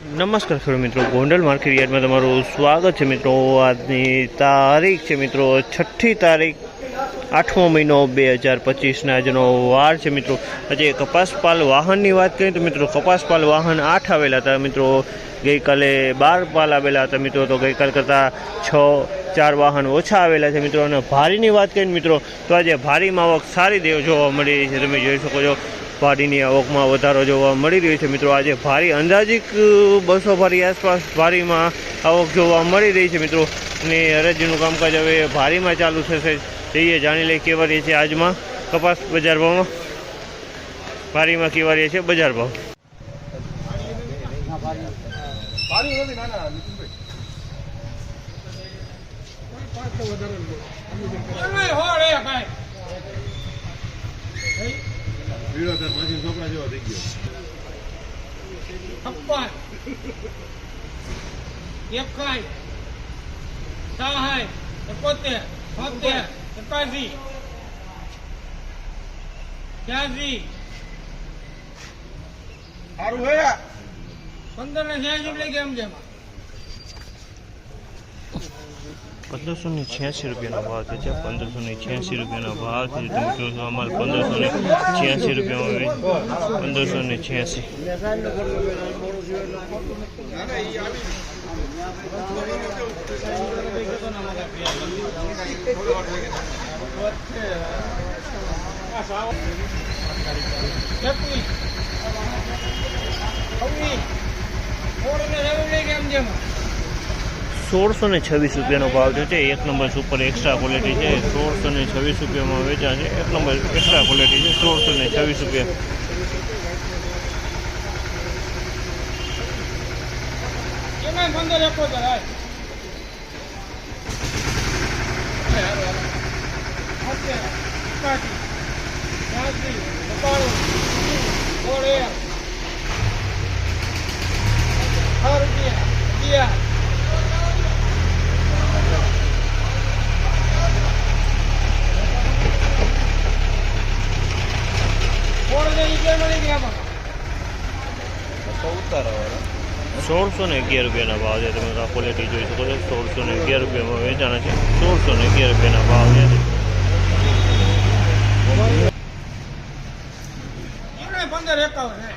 નમસ્કાર ખેડૂત મિત્રો, ગોંડલ માર્કેટ યાર્ડમાં તમારું સ્વાગત છે મિત્રો। આજની તારીખ છે મિત્રો 6ઠી તારીખ 8મો મહિનો 2025ના આજનો વાર છે મિત્રો। આજે કપાસપાલ વાહનની વાત કરીએ તો મિત્રો કપાસપાલ વાહન 8 આવેલા હતા મિત્રો। ગઈકાલે 12 પાલ આવેલા હતા મિત્રો, તો ગઈકાલ કરતાં 4 વાહન ઓછા આવેલા છે મિત્રો। અને ભારીની વાત કરીએ મિત્રો તો આજે ભારીમાં આવક સારી જોવા મળી રહી છે। તમે જોઈ શકો છો ભારીની આવકમાં વધારો જોવા મળી રહ્યો છે મિત્રો। આજે ભારી અંદાજિક 200 ભારી આસપાસ ભારીમાં આવક જોવા મળી રહી છે મિત્રો। અને હરાજીનું કામકાજ હવે ભારીમાં ચાલુ થશે। જઈએ જાણી લઈએ કેવા રહે છે આજમાં કપાસ બજાર ભાવમાં, ભારીમાં કેવા રહે છે બજાર ભાવ। ₹1586 ભાવ છે। 1586 રૂપિયાનો ભાવ છે। તમે જોશો અમારે 1586 રૂપિયામાં 1586। ₹1626 ભાવ છે। 1 નંબર સુપર એક્સ્ટ્રા ક્વોલિટી છે। 1626 રૂપિયામાં વેચા છે। 1 નંબર એક્સ્ટ્રા ક્વોલિટી છે। 1626 રૂપિયા। ₹1611 ભાવ છે। તમે આ ક્વોલિટી જોઈ શકો છો। ₹1611 વેચાણા છે। ₹1611 ભાવ છે। ₹1591 ભાવ છે।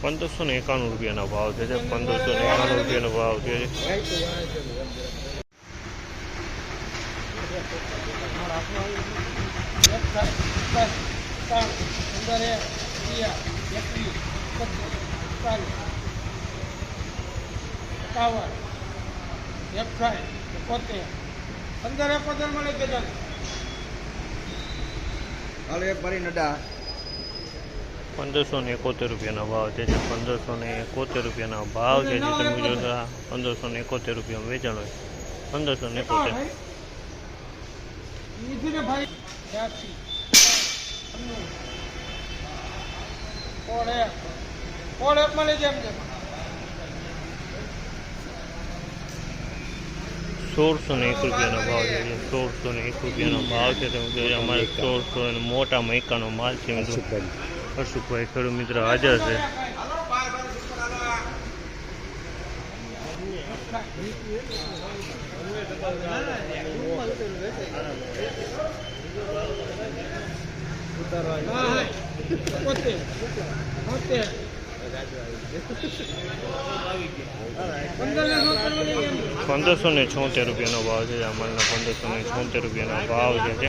1591 ભાવ છે। ₹1571 ભાવ છે। 1571 ભાવ છે। તમે જોશો 1571 વેચાણો 1571। ₹1601 ભાવ છે। 1601 ભાવ છે। તમે જોઈ અમારે 1600 મોટા મૈકાનો માલ છે મિત્રો। હર્ષુભાઈ ખેડૂત મિત્ર હાજર છે। ₹1576 ભાવ છે। અમારના ₹1576 ભાવ છે।